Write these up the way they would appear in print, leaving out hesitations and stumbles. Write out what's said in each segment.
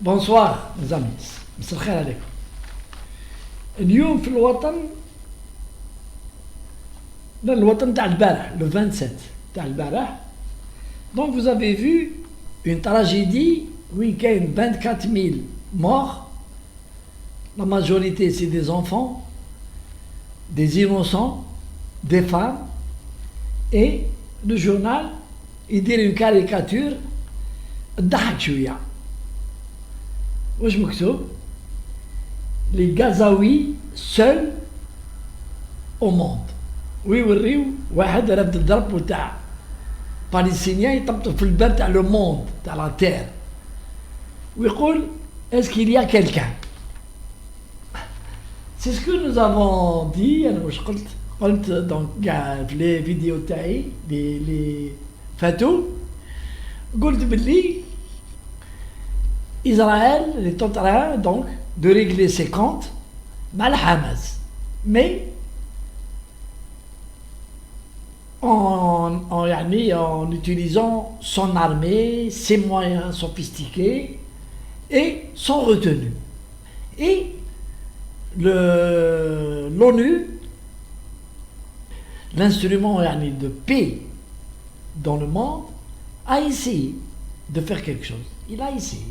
Bonsoir mes amis, مساء الخير عليكم. اليوم في الوطن تاع البارح le 27 تاع البارح. Donc vous avez vu une tragédie où il y a 24 000 morts. La majorité c'est des enfants, des innocents, des femmes. Et le journal il dit une caricature ضحك شوية. واش مكتوب؟ les Gazaouis seuls au monde. ويوريو واحد رافد الضرب تاع باليستينيان يطبطب في الباب تاع لو موند تاع لا تير ويقول est-ce qu'il y a quelqu'un. C'est ce que nous avons dit. انا واش قلت دونك كاع في لي فيديو تاعي لي فاتو قلت باللي Israël est en train donc de régler ses comptes mal Hamas, mais en utilisant son armée, ses moyens sophistiqués et sans retenue. Et l'ONU, l'instrument de paix dans le monde, a essayé de faire quelque chose. Il a essayé.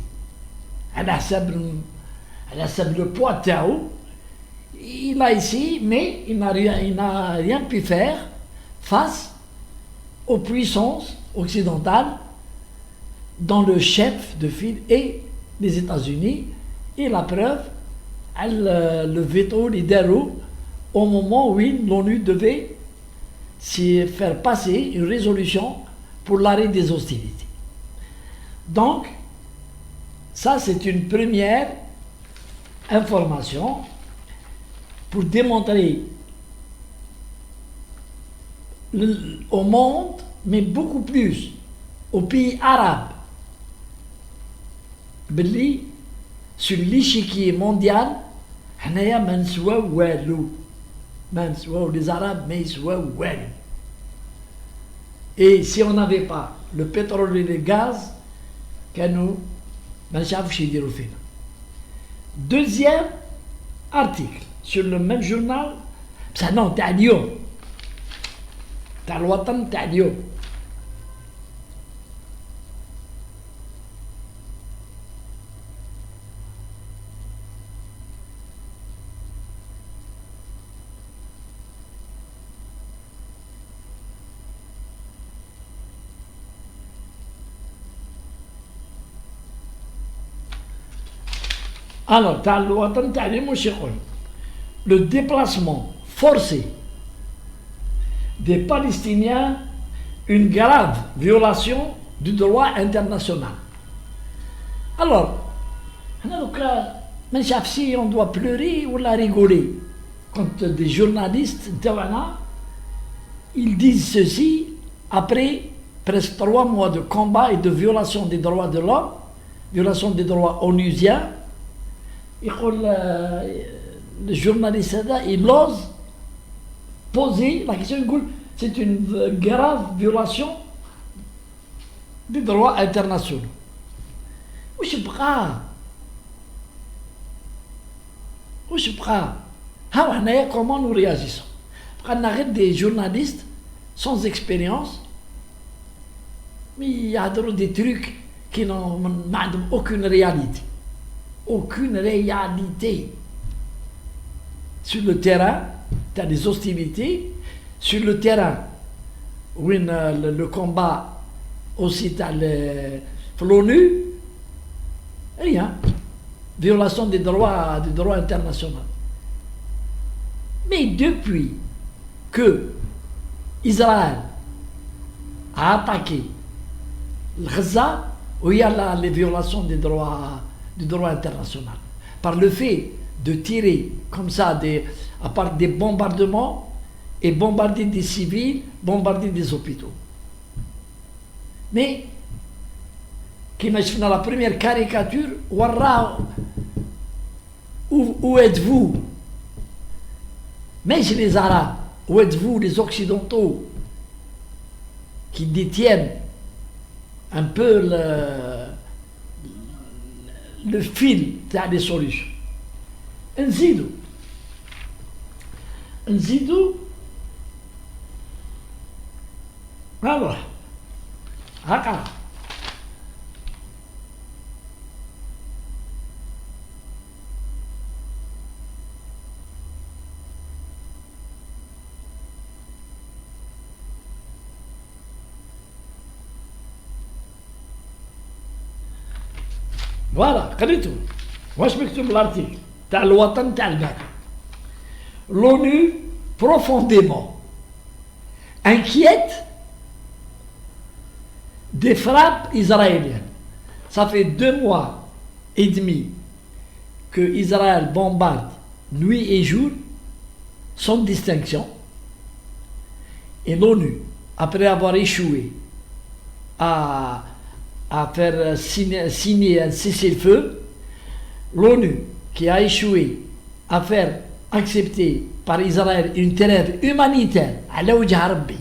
Elle a le poids Tao, il a essayé, mais il n'a rien pu faire face aux puissances occidentales dont le chef de file est les États-Unis. Et la preuve, le veto libéral au moment où l'ONU devait faire passer une résolution pour l'arrêt des hostilités. Donc, ça, c'est une première information pour démontrer au monde, mais beaucoup plus aux pays arabes, sur l'échiquier mondial, les Arabes, et si on n'avait pas le pétrole et le gaz, nous deuxième article sur le même journal, ça non, t'as اليوم تاع الوطن تاع اليوم. Alors, le déplacement forcé des Palestiniens, une grave violation du droit international. Alors, on doit pleurer ou la rigoler quand des journalistes ils disent ceci après presque 3 mois de combat et de violation des droits de l'homme, violation des droits onusiens. Le journaliste il ose poser la question, c'est une grave violation des droits internationaux. Comment nous réagissons? On arrête des journalistes sans expérience, mais il y a des trucs qui n'ont aucune réalité. Aucune réalité. Sur le terrain, tu as des hostilités. Sur le terrain, où le combat aussi, tu as l'ONU, rien. Violation des droits internationaux. Mais depuis que Israël a attaqué Gaza, où il y a les violations du droit international, par le fait de tirer comme ça à part des bombardements et bombarder des civils, bombarder des hôpitaux. Mais qui m'a fait dans la première caricature, où êtes-vous? Mais chez les Arabes, où êtes-vous les Occidentaux qui détiennent un peu le fil تاع les solutions. نزيدو alors هكا فوالا قريتو واش مكتوب الارتيكل تاع الوطن تاع البلاد. L'ONU profondément inquiète des frappes israéliennes. Ça fait 2 mois et demi que Israël bombarde nuit et jour sans distinction. Et l'ONU, après avoir échoué à faire signer un cessez-le-feu, l'ONU qui a échoué à faire accepter par Israël une trêve humanitaire على وجه ربي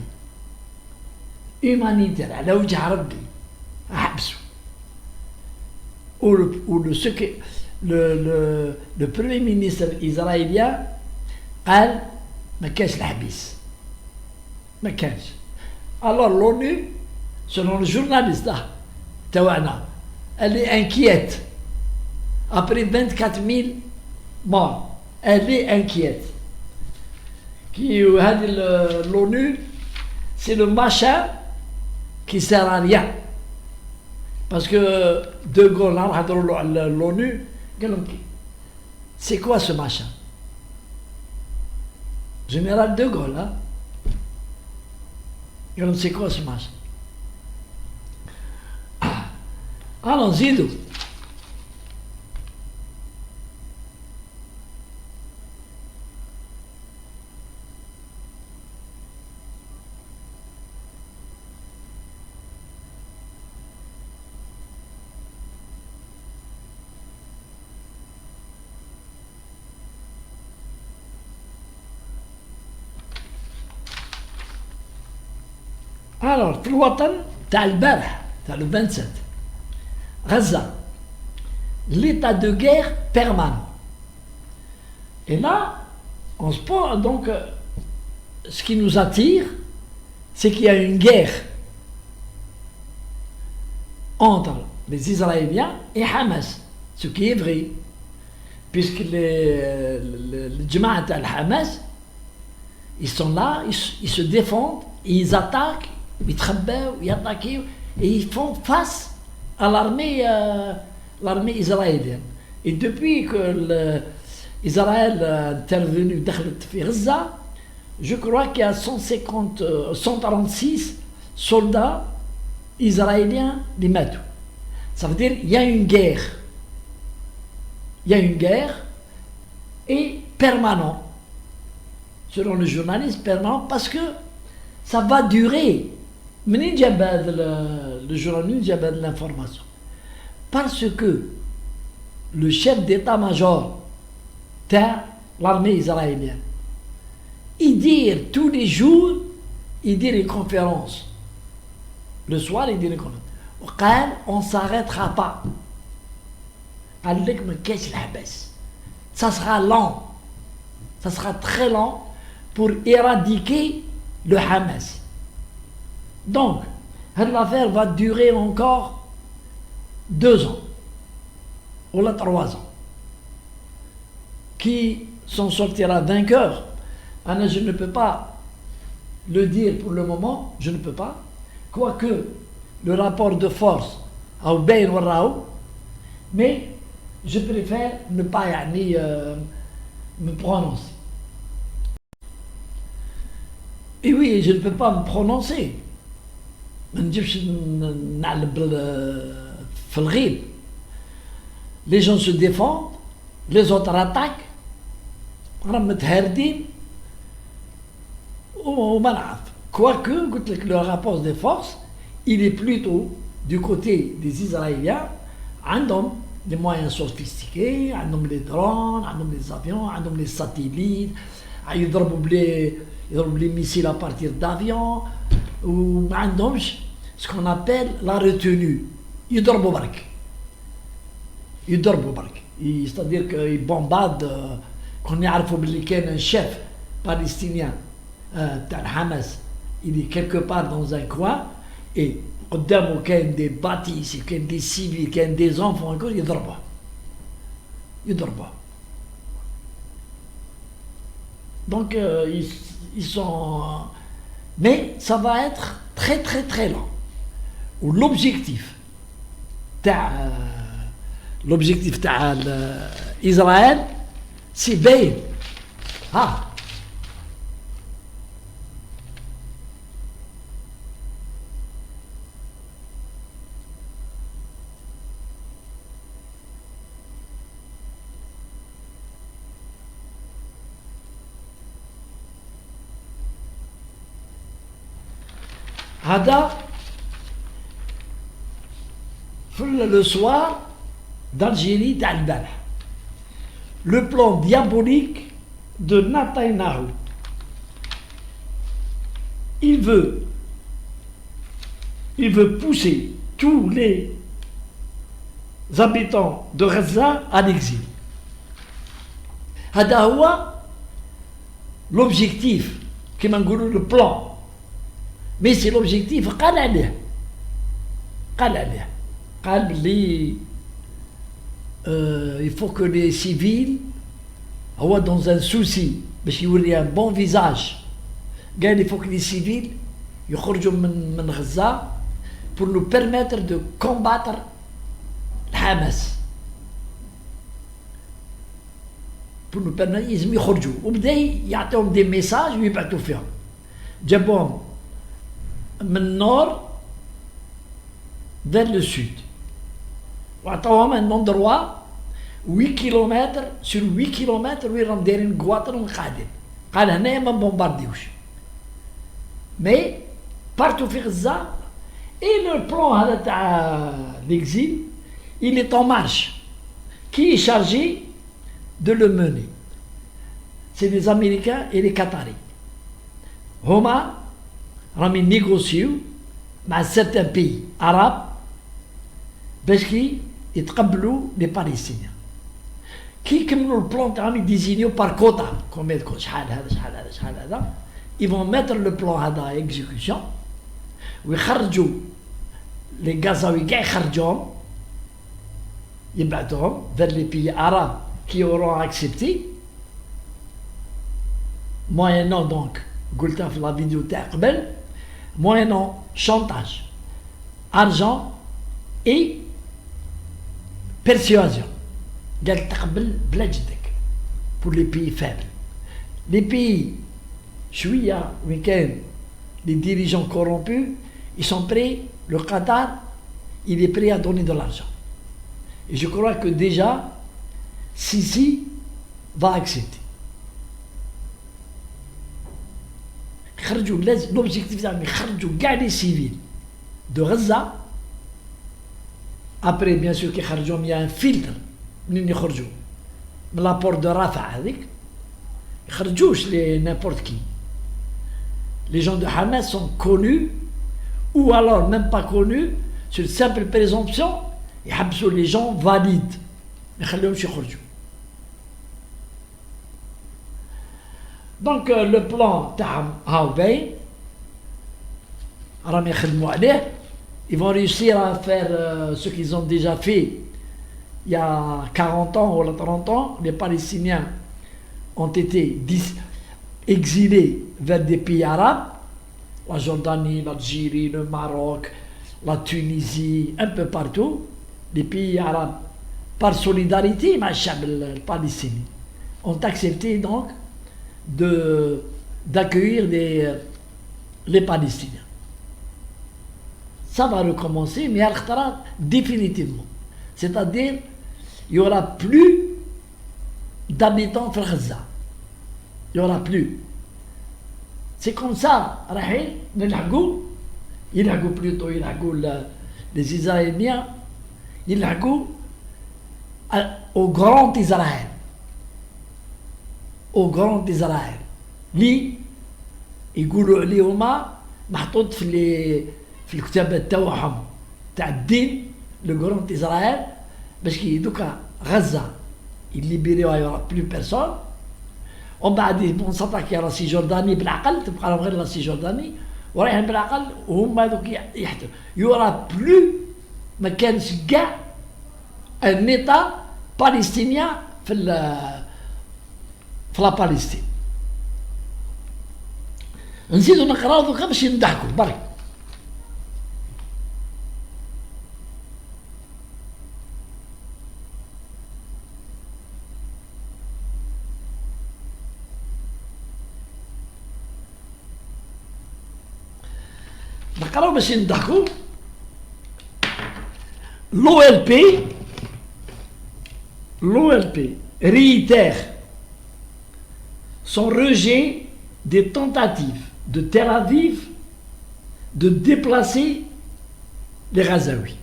humanitaire على وجه ربي حبسوا le premier ministre israélien قال ما كانش الحبيس ما كانش. alors l'ONU selon le journaliste تاعنا elle est inquiète après 24 000 morts. Elle est inquiète. L'ONU, c'est le machin qui sert à rien. Parce que De Gaulle, l'ONU, c'est quoi ce machin? Général De Gaulle, hein? C'est quoi ce machin? Allons-y. Alors, في الوطن تاع البارح تاع le 27 Gaza, l'état de guerre permanent. Et là, on se pose donc, ce qui nous attire, c'est qu'il y a une guerre entre les Israéliens et Hamas, ce qui est vrai, puisque les Jamaat al-Hamas, ils sont là, ils se défendent, ils attaquent, ils travaillent, ils attaquent, et ils font face à l'armée israélienne. Et depuis que Israël est intervenu dans Gaza, je crois qu'il y a 146 soldats israéliens qui meurent. Ça veut dire qu'il y a une guerre. Il y a une guerre et permanente. Selon le journaliste, permanent, parce que ça va durer. منين جاب هذا الجورنال منين جاب هذه l'information? Parce que le chef d'état-major de l'armée israélienne, il dit tous les jours, il dit les conférences. Le soir, il dit les conférences. وقال on s'arrêtera pas. قال لك ما كاينش الحبس. Ça sera lent. Ça sera très lent pour éradiquer le Hamas. Donc, l'affaire va durer encore 2 ans, ou 3 ans. Qui s'en sortira vainqueur? Je ne peux pas le dire pour le moment, je ne peux pas. Quoique, le rapport de force a bien warraou, mais je préfère ne pas me prononcer. Et oui, je ne peux pas me prononcer. Les gens se défendent, les autres attaquent, quoique le rapport de force, il est plutôt du côté des Israéliens, des moyens sophistiqués, les drones, les avions, les satellites, les missiles à partir d'avions, ou ce qu'on appelle la retenue. يضربوا برك. يضربوا برك c'est-à-dire qu'ils bombardent كون يعرفوا باللي كان un chef palestinien تاع الحماس il est quelque part dans un coin et قدامه كاين des bâtisses كاين des civils كاين des enfants يضربوه donc ils sont mais ça va être très très très lent ou l'objectif تاع إسرائيل سي باين ها هذا le soir d'Algérie تاع البارح le plan diabolique de Netanyahou. Il veut pousser tous les habitants de Gaza à l'exil. هذا هو l'objectif كما نقولوا le plan. Mais c'est l'objectif قال عليه قال بلي il faut que les civils هو dans un souci باش يوري un bon visage قال il faut que les civils يخرجوا من غزة pour nous permettre de combattre الحماس pour nous permettre يلزم يخرجوا وبدا يعطيهم دي ميساج ويبعثوا فيهم جابوهم من النور vers le sud وعطاوهم ان اندروا 8 كيلومتر sur 8 كيلومتر وين راهم دايرين كواطر قاعدين قال هنايا ما نبومبارديوش مي بارتو في غزة اي لو بلان هذا تاع ليكزيل il est en marche qui est chargé de le mener c'est les Américains et les Qataris هما راهم ينيغوسيو مع certains pays arabes باش كي يتقبلوا لي باليستينيين كي يكملوا البلان تاعهم يديزينيو بار كوتا كومبيان تكون شحال هذا ils vont mettre le plan هذا exécution ويخرجوا لي غازاوي كاع يخرجوهم يبعثوهم vers les pays arabes qui auront accepté moyennant donc قلتها في لا فيديو تاع قبل moyennant chantage argent et persuasion قال تقبل بلا جدك pour les pays faibles les pays شوية وين كان les dirigeants corrompus ils sont prêts le Qatar il est prêt à donner de l'argent et je crois que déjà Sisi va accepter يخرجوا l'objectif تاعهم يخرجوا كاع les civils de Gaza après bien sûr كيخرجوهم يا ان فلتر منين يخرجوا من لابور دو رافع هذيك يخرجوش لي n'importe qui les gens de Hamas sont connus ou alors même pas connus sur simple présomption يحبسوا les gens valides ما يخليهمش يخرجوا donc le plan تاعهم هاو باين راهم يخدموا عليه ils vont réussir à faire ce qu'ils ont déjà fait il y a 40 ans ou 30 ans. Les Palestiniens ont été exilés vers des pays arabes, la Jordanie, l'Algérie, le Maroc, la Tunisie, un peu partout, les pays arabes, par solidarité, le palestinien, ont accepté donc d'accueillir les Palestiniens. Ça va recommencer, mais définitivement. C'est-à-dire, il n'y aura plus d'habitants de Gaza. Il n'y aura plus. C'est comme ça, plutôt les Israéliens, au grand Israël. Au grand Israël. Li, يقولوا عليهما محطوط في الكتابات تاعهم تاع الدين le grand Israël باش كي دوكا غزه يليبيريوها يورا بلو بيرسون ومن بعد نسطاكي على سي جورداني بالعقل تبقى لهم غير لا سي جورداني ورايحين بالعقل وهما دوك يحتلوا يورا بلو ما كانش كاع ان ايتا بالستينيان في لا بالستين. نزيدو نقراو دوكا باش نضحكوا برك. نقراو باش نضحكوا. L'OLP réitère son rejet des tentatives de Tel Aviv de déplacer les Gazaouis.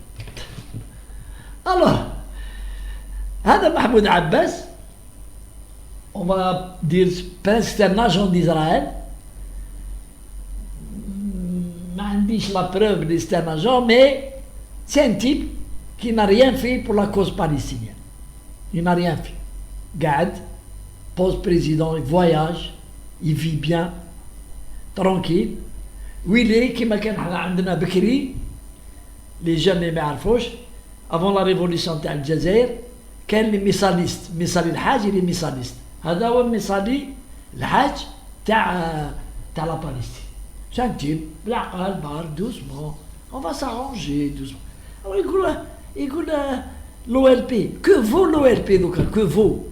Alors, هذا محمود عباس, on va dire presque un agent d'Israël. ما عنديش la preuve de c'est un agent, mais c'est un type qui n'a rien fait pour la cause palestinienne. Il n'a rien fait. Gad, post-président, il voyage, il vit bien, tranquille. Willy, qui m'a dit عندنا بكري, les jeunes ne يعرفوش, avant la révolution تاع الجزائر, كان لي ميساليست, ميسالي الحاج اللي ميساليست. هذا هو ميسالي الحاج تاع لا بالستين. C'est un type, بالعقل, بار, doucement, on va s'arranger doucement. Alors يقول l'OLP, que vaut l'OLP دوكا, que vaut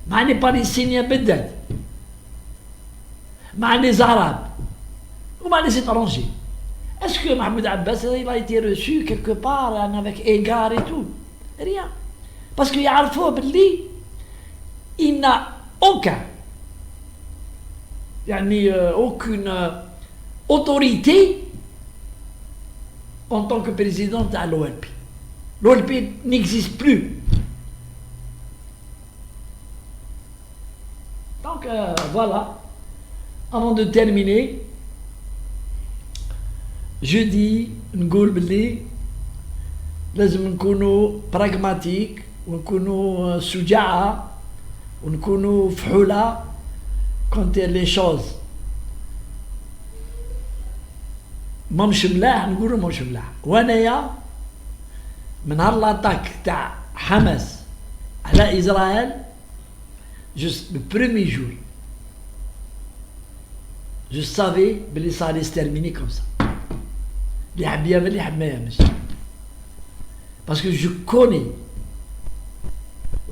مع les Palestiniens بالذات, مع les Arabes ou مع les étrangers. Est-ce que Mahmoud Abbas il a été reçu quelque part avec égard et tout? Rien. Parce qu'il y a باللي il n'a aucune autorité en tant que président de l'OLP. L'OLP n'existe plus. Donc voilà, avant de terminer, je dis نقول بلي لازم نكونوا براغماتيك ونكونوا شجاعة ونكونوا فحولة quand les choses مش ملاح نقولوا مش ملاح. وانايا من هالاتاك تاع حماس على اسرائيل juste le premier jour je savais que ça allait se terminer comme ça. اللي حب يعمل اللي حب ما يعملش. Parce que je connais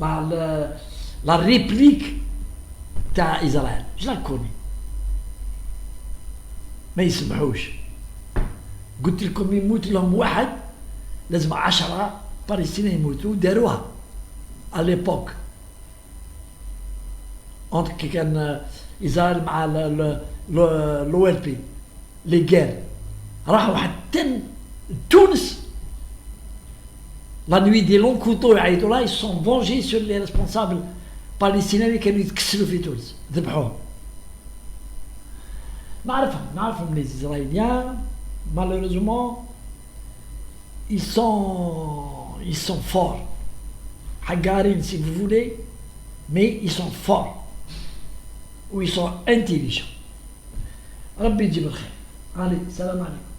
la réplique تاع إسرائيل. Je la connais. ما يسمحوش. قلت لكم يموت لهم واحد لازم 10 بالستينيين يموتوا. داروها à l'époque. entre كي كان إسرائيل مع l'OLP les guerres. راحوا حتى تونس la nuit des longs couteaux يعيطوا لها. Ils se sont vengés sur les responsables palestiniens اللي كانوا يتكسلوا في تونس ذبحوهم. نعرفهم les Israéliens malheureusement ils sont forts. Hagarin si vous voulez, mais ils sont forts ou ils sont intelligents. ربي يجيب الخير. allez, salam alaikum.